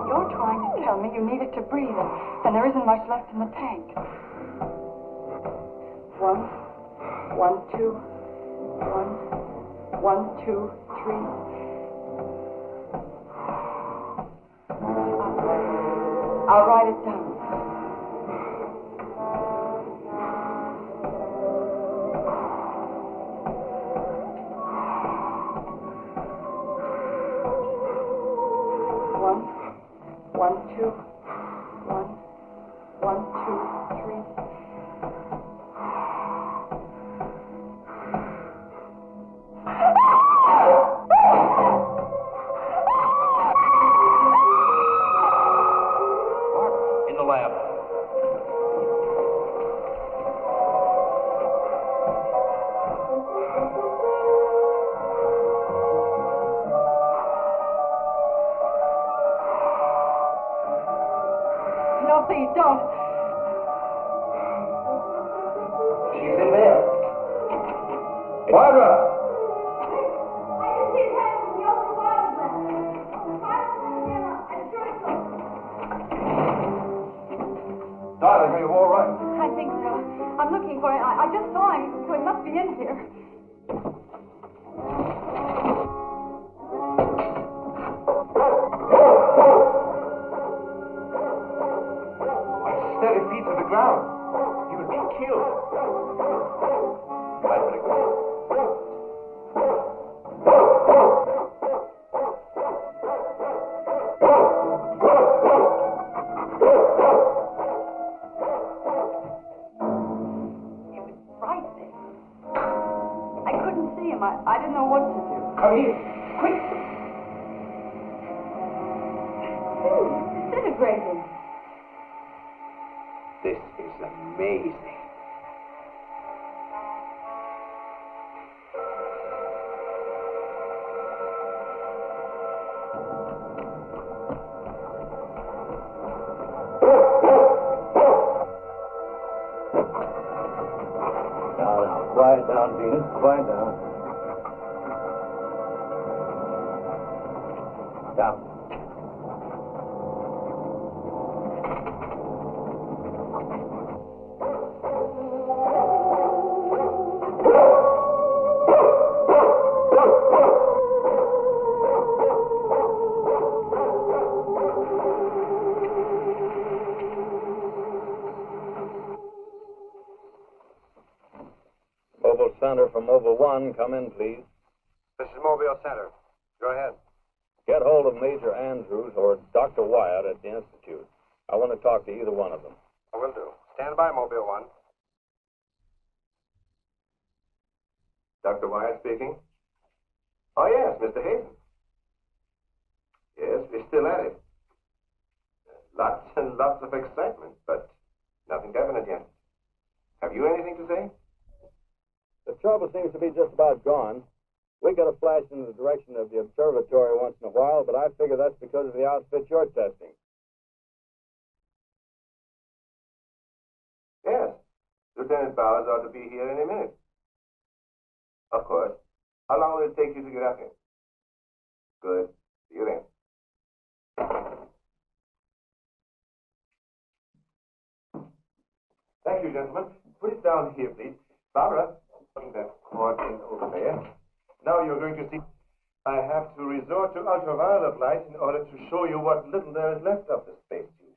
You're trying to tell me you need it to breathe, and there isn't much left in the tank. 1, 1, 2, 1, 1, 2, 3. I'll write it down. One, two, three. In the lab. No, please, don't. She's in there. Barbara! I can see his hands in the ultraviolet lens. Try to zoom in and sure it's Darling, are you all right? I think so. I'm looking for him. I just saw him, so he must be in here. Steady feet to the ground. He would be killed. I better go. It was frightening. I couldn't see him. I didn't know what to do. Come here. Quick. Disintegrated. This is amazing. Now, quiet down, Venus. Quiet down. Down. Mobile Center for Mobile 1, come in, please. This is Mobile Center. Go ahead. Get hold of Major Andrews or Dr. Wyatt at the Institute. I want to talk to either one of them. I will do. Stand by, Mobile 1. Dr. Wyatt speaking. Oh, yes, Mr. Hayden. Yes, we're still at it. Lots and lots of excitement, but nothing definite yet. Have you anything to say? The trouble seems to be just about gone. We get a flash in the direction of the observatory once in a while, but I figure that's because of the outfit you're testing. Yes. Lieutenant Bowers ought to be here any minute. Of course. How long will it take you to get up here? Good. See you then. Thank you, gentlemen. Put it down here, please. Barbara, bring that cord in over there. Now you're going to see. I have to resort to ultraviolet light in order to show you what little there is left of the spacesuit.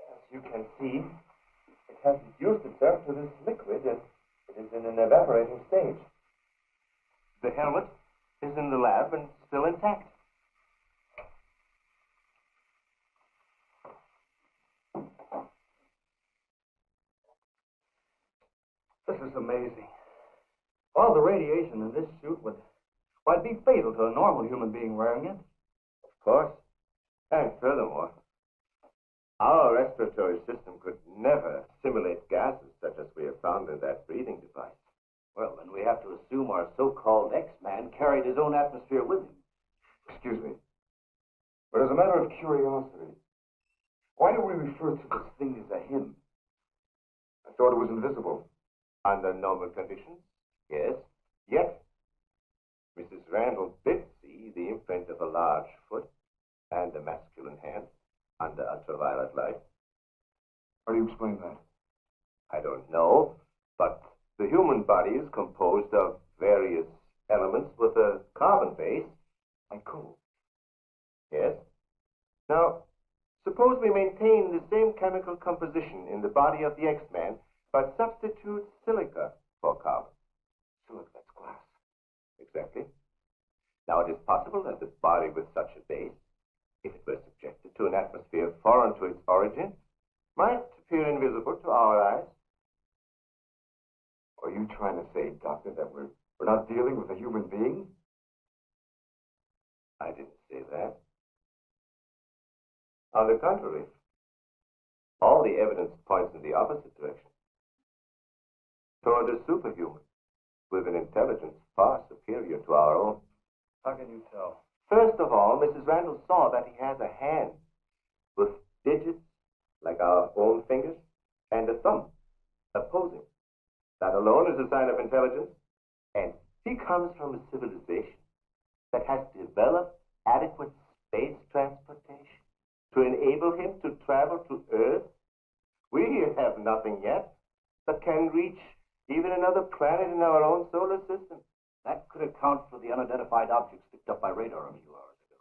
As you can see, it has reduced itself to this liquid and it is in an evaporating stage. The helmet is in the lab and still intact. This is amazing. All the radiation in this suit would be fatal to a normal human being wearing it. Of course. And furthermore, our respiratory system could never assimilate gases such as we have found in that breathing device. Well, then we have to assume our so-called X-Man carried his own atmosphere with him. Excuse me. But as a matter of curiosity, why do we refer to this thing as a him? I thought it was invisible. Under normal conditions, yes. Yet, Mrs. Randall did see the imprint of a large foot and a masculine hand under ultraviolet light. How do you explain that? I don't know, but the human body is composed of various elements with a carbon base and coal. Yes. Now, suppose we maintain the same chemical composition in the body of the X-Man, but substitute silica for carbon. Silica, that's glass. Exactly. Now, it is possible that the body with such a base, if it were subjected to an atmosphere foreign to its origin, might appear invisible to our eyes. Are you trying to say, Doctor, that we're not dealing with a human being? I didn't say that. On the contrary, all the evidence points in the opposite direction. Toward a superhuman with an intelligence far superior to our own. How can you tell? First of all, Mrs. Randall saw that he has a hand with digits like our own fingers and a thumb opposing. That alone is a sign of intelligence. And he comes from a civilization that has developed adequate space transportation to enable him to travel to Earth. We have nothing yet that can reach even another planet in our own solar system. That could account for the unidentified objects picked up by radar a few hours ago.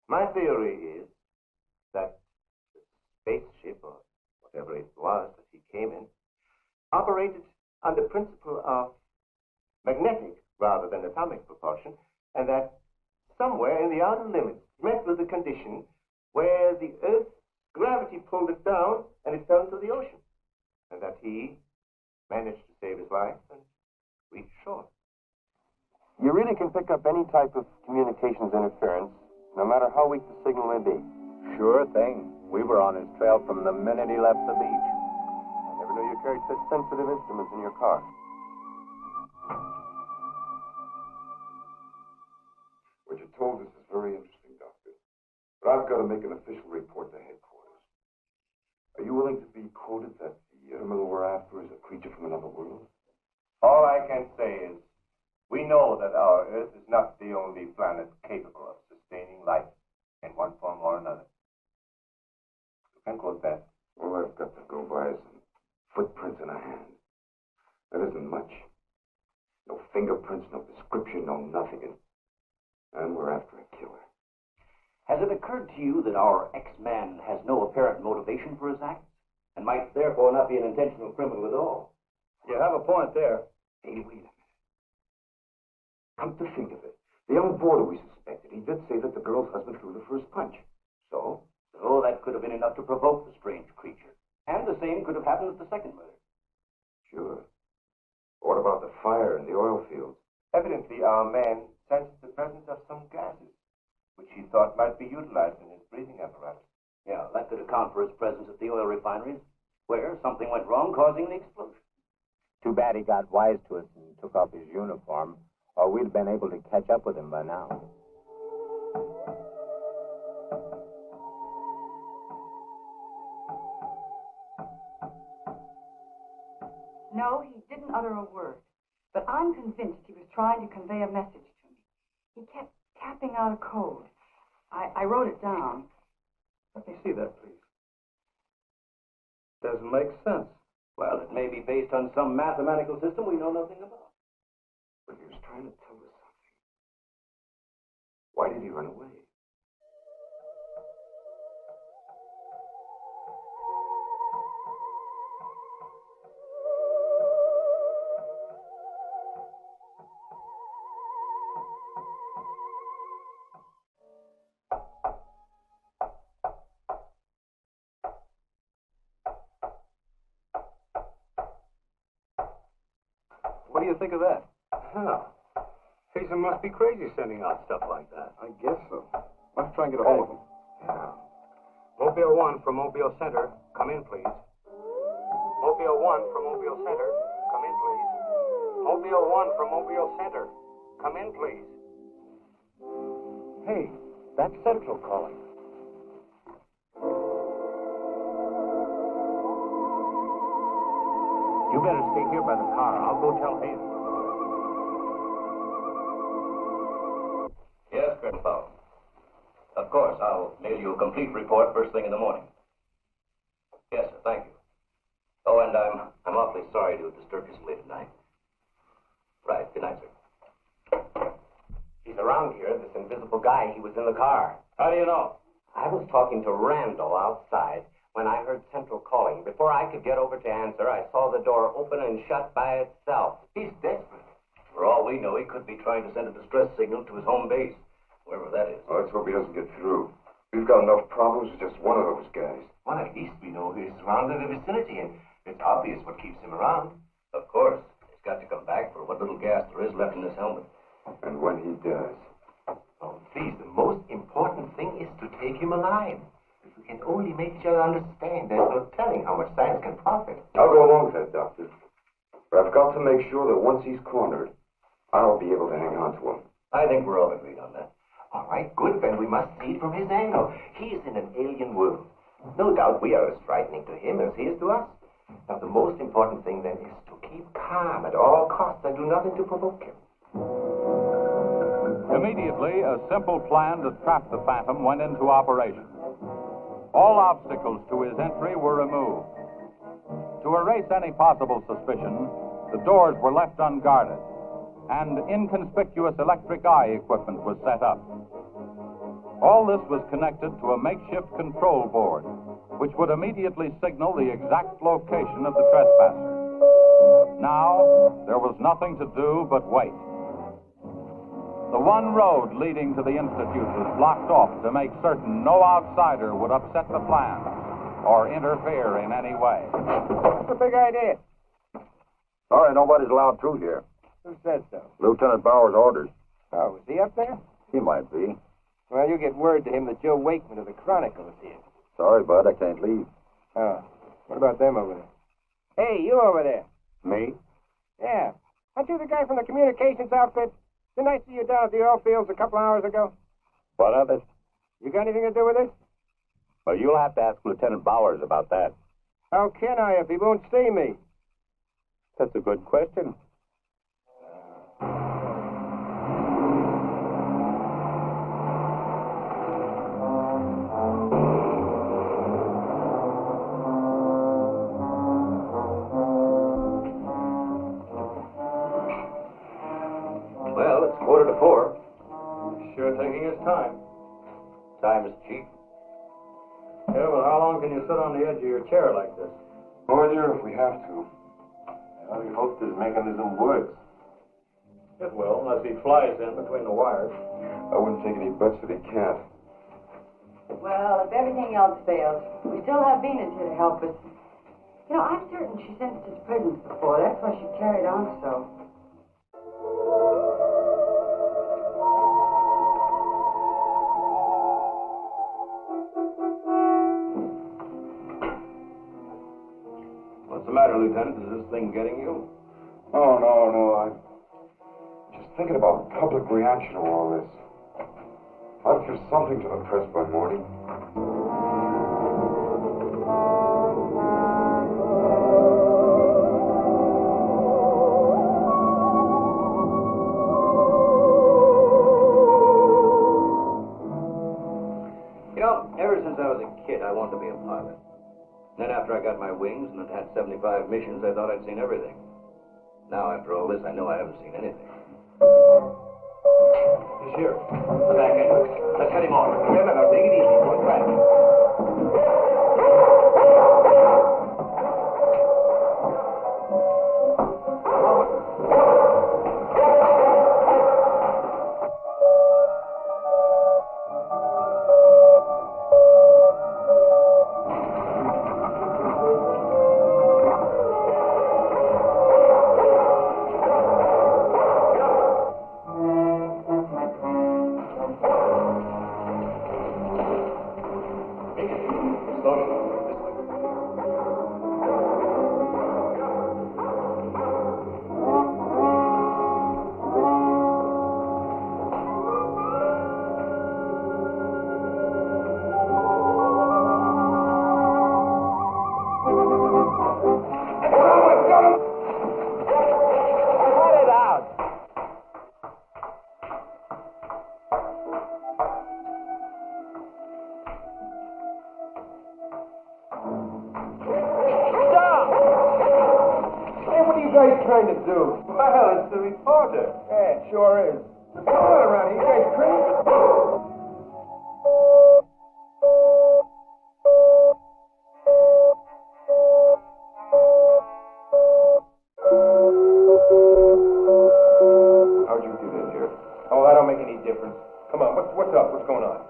My theory is that the spaceship, or whatever it was that he came in, operated on the principle of magnetic rather than atomic propulsion, and that somewhere in the outer limits met with a condition where the Earth's gravity pulled it down and it fell into the ocean, and that he managed to save his life and reach shore. You really can pick up any type of communications interference, no matter how weak the signal may be. Sure thing. We were on his trail from the minute he left the beach. I never knew you carried such sensitive instruments in your car. What you told us is very interesting, Doctor. But I've got to make an official report to headquarters. Are you willing to be quoted that the criminal we're after is a creature from another world? All I can say is, we know that our Earth is not the only planet capable of sustaining life in one form or another. You can quote that. All I've got to go by is some footprints in a hand. That isn't much. No fingerprints, no description, no nothing. And we're after a killer. Has it occurred to you that our X-Man has no apparent motivation for his acts, and might therefore not be an intentional criminal at all? You have a point there. Hey, wait a minute. Come to think of it, the young boarder we suspected, he did say that the girl's husband threw the first punch. So? So that could have been enough to provoke the strange creature. And the same could have happened with the second murder. Sure. What about the fire in the oil fields? Evidently, our man sensed the presence of some gases, which he thought might be utilized in his breathing apparatus. Yeah, that could account for his presence at the oil refineries, where something went wrong, causing the explosion. Too bad he got wise to us and took off his uniform, or we'd have been able to catch up with him by now. No, he didn't utter a word. But I'm convinced he was trying to convey a message to me. He kept tapping out a code. I wrote it down. Let me see that, please. Doesn't make sense. Well, it may be based on some mathematical system we know nothing about. But he was trying to tell us something. Why did he run away? What do you think of that? Huh. Jason must be crazy sending out stuff like that. I guess so. Let's try and get a hold of him. Yeah. Mobile 1 from Mobile Center. Come in, please. Mobile 1 from Mobile Center. Come in, please. Mobile 1 from Mobile Center. Come in, please. Hey, that's Central calling. You better stay here by the car. I'll go tell Hazel. Yes, Grandpa. Of course, I'll mail you a complete report first thing in the morning. Yes, sir, thank you. Oh, and I'm awfully sorry to disturb you so late at night. Right, good night, sir. He's around here, this invisible guy. He was in the car. How do you know? I was talking to Randall outside when I heard Central calling. Before I could get over to answer, I saw the door open and shut by itself. He's desperate. For all we know, he could be trying to send a distress signal to his home base, wherever that is. Well, let's hope he doesn't get through. We've got enough problems with just one of those guys. Well, at least we know he's around in the vicinity, and it's obvious what keeps him around. Of course. He's got to come back for what little gas there is left in his helmet. And when he does... Oh, please, the most important thing is to take him alive. If we can only make each other understand, there's no telling how much science can profit. I'll go along with that, Doctor. But I've got to make sure that once he's cornered, I'll be able to hang on to him. I think we're all agreed on that. All right, good, then we must see it from his angle. He's in an alien world. No doubt we are as frightening to him as he is to us. Now, the most important thing, then, is to keep calm at all costs and do nothing to provoke him. Immediately, a simple plan to trap the Phantom went into operation. All obstacles to his entry were removed. To erase any possible suspicion, the doors were left unguarded, and inconspicuous electric eye equipment was set up. All this was connected to a makeshift control board, which would immediately signal the exact location of the trespasser. Now, there was nothing to do but wait. The one road leading to the Institute was blocked off to make certain no outsider would upset the plans or interfere in any way. What's the big idea? Sorry, nobody's allowed through here. Who says so? Lieutenant Bauer's orders. Oh, is he up there? He might be. Well, you get word to him that Joe Wakeman of the Chronicle is here. Sorry, Bud, I can't leave. Oh, what about them over there? Hey, you over there. Me? Yeah. Aren't you the guy from the communications outfit? Didn't I see you down at the oil fields a couple hours ago? What of it? You got anything to do with this? Well, you'll have to ask Lieutenant Bowers about that. How can I if he won't see me? That's a good question. Well, it's 4:45. Sure taking his time. Time is cheap. Yeah, but how long can you sit on the edge of your chair like this? Oh, dear, if we have to. Well, we hope this mechanism works. It will, unless he flies in between the wires. I wouldn't take any bets that he can't. Well, if everything else fails, we still have Venus here to help us. You know, I'm certain she sensed his presence before. That's why she carried on so. What's the matter, Lieutenant? Is this thing getting you? Oh, no. I'm just thinking about public reaction to all this. I'll give something to the press by morning. Then after I got my wings and had 75 missions, I thought I'd seen everything. Now, after all this, I know I haven't seen anything. He's here. The back entrance. Let's head him off. Remember, now, take it easy. One back. Trying to do? Well, it's the reporter. Yeah, it sure is. What's going on around here? You guys crazy? How'd you get in here? Oh, that don't make any difference. Come on, what's up? What's going on?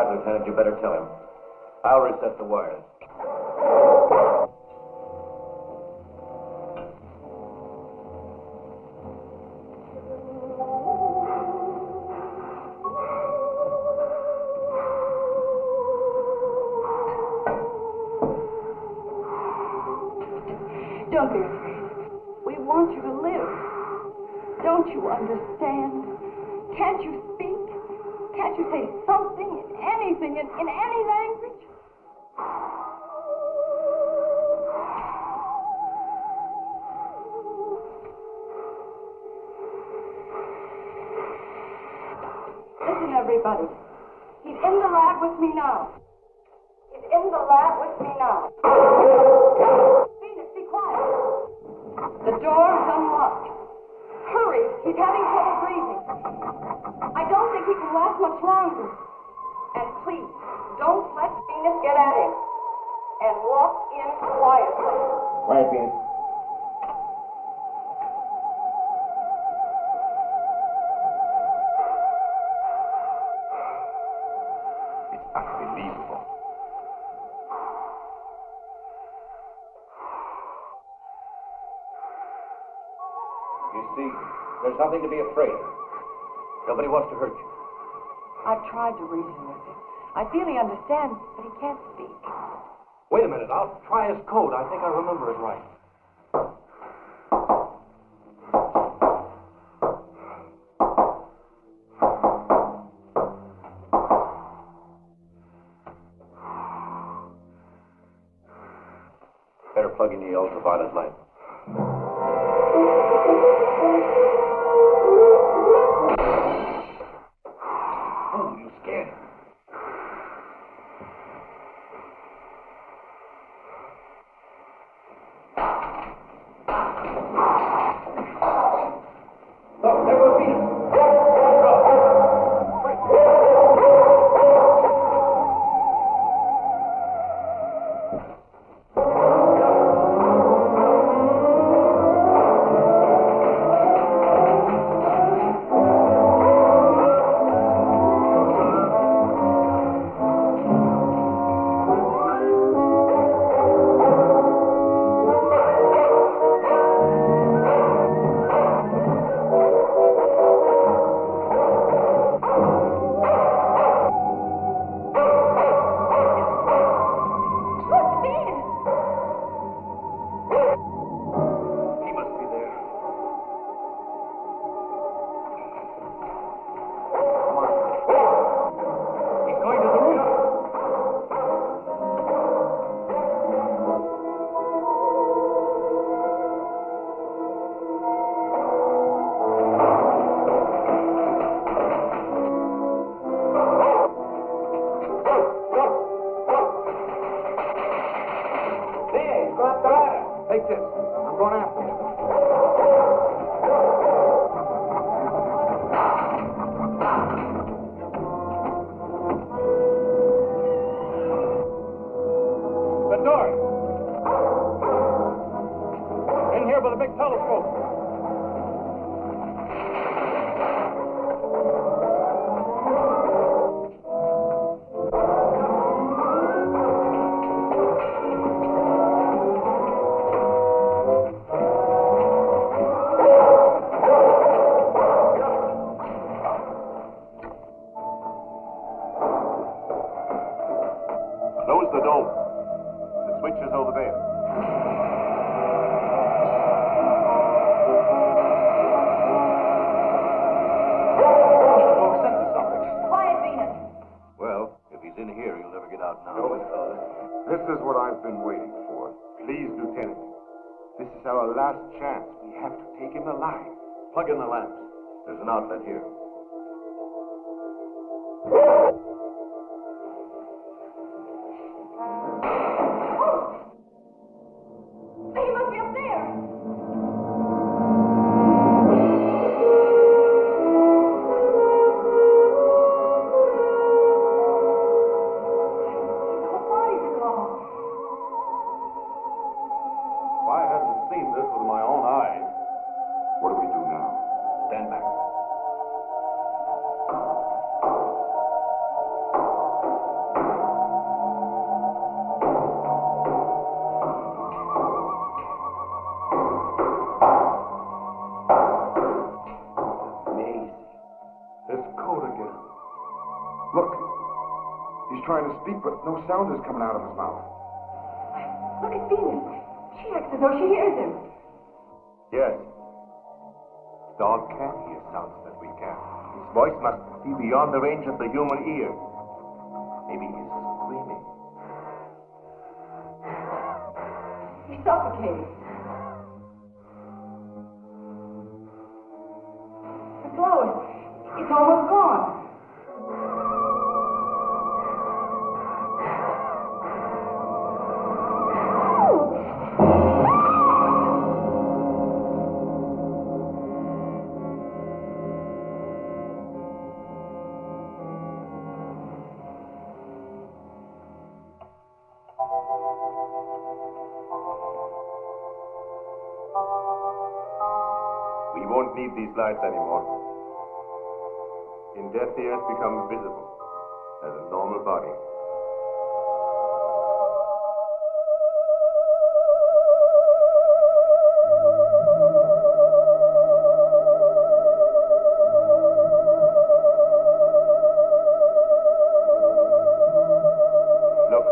Lieutenant, you better tell him. I'll reset the wires. Don't be afraid. We want you to live. Don't you understand? Can't you speak? Can't you say something, anything, in any language? Listen, everybody. He's in the lab with me now. He's in the lab with me now. Venus, be quiet. The door's unlocked. Hurry. He's having trouble breathing. I don't think he can last much longer. And please, don't let Venus get at him. And walk in quietly. Quiet, Venus. It's unbelievable. You see, there's nothing to be afraid of. Nobody wants to hurt you. I've tried to reason with him. I feel he understands, but he can't speak. Wait a minute. I'll try his code. I think I remember it right. Better plug in the ultraviolet light. Oh, you scared him. Look, there goes Venus. Close the dome. The switch is over there. Quiet, Venus. Well, if he's in here, he'll never get out now. This is what I've been waiting for. Please, Lieutenant. This is our last chance. We have to take him alive. Plug in the lamps. There's an outlet here. He must be up there. If I hadn't seen this with my own eyes. What do we do now? Stand back. Amazing. This code again. Look. He's trying to speak, but no sound is coming out of his mouth. Look at Venus. She acts as though she hears him. Yes. Dog can hear sounds that we can. His voice must be beyond the range of the human ear. Maybe he's screaming. He's suffocating. The blow, it's almost gone. We won't need these lights anymore. In death, he has become visible as a normal body. Look.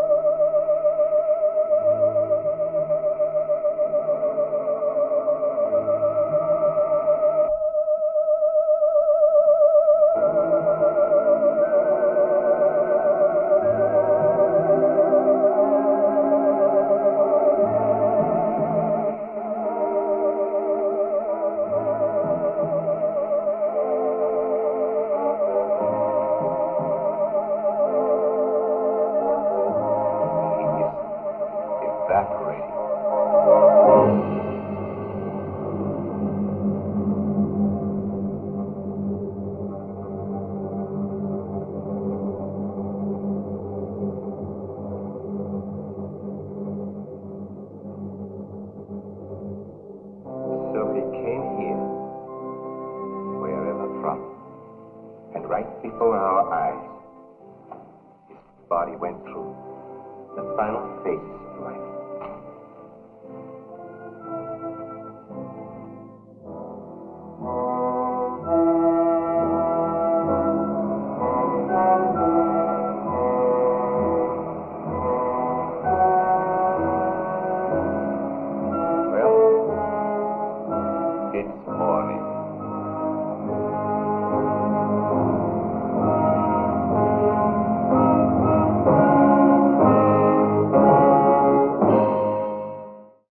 So he came here, wherever from, and right before our eyes, his body went through the final phases of life.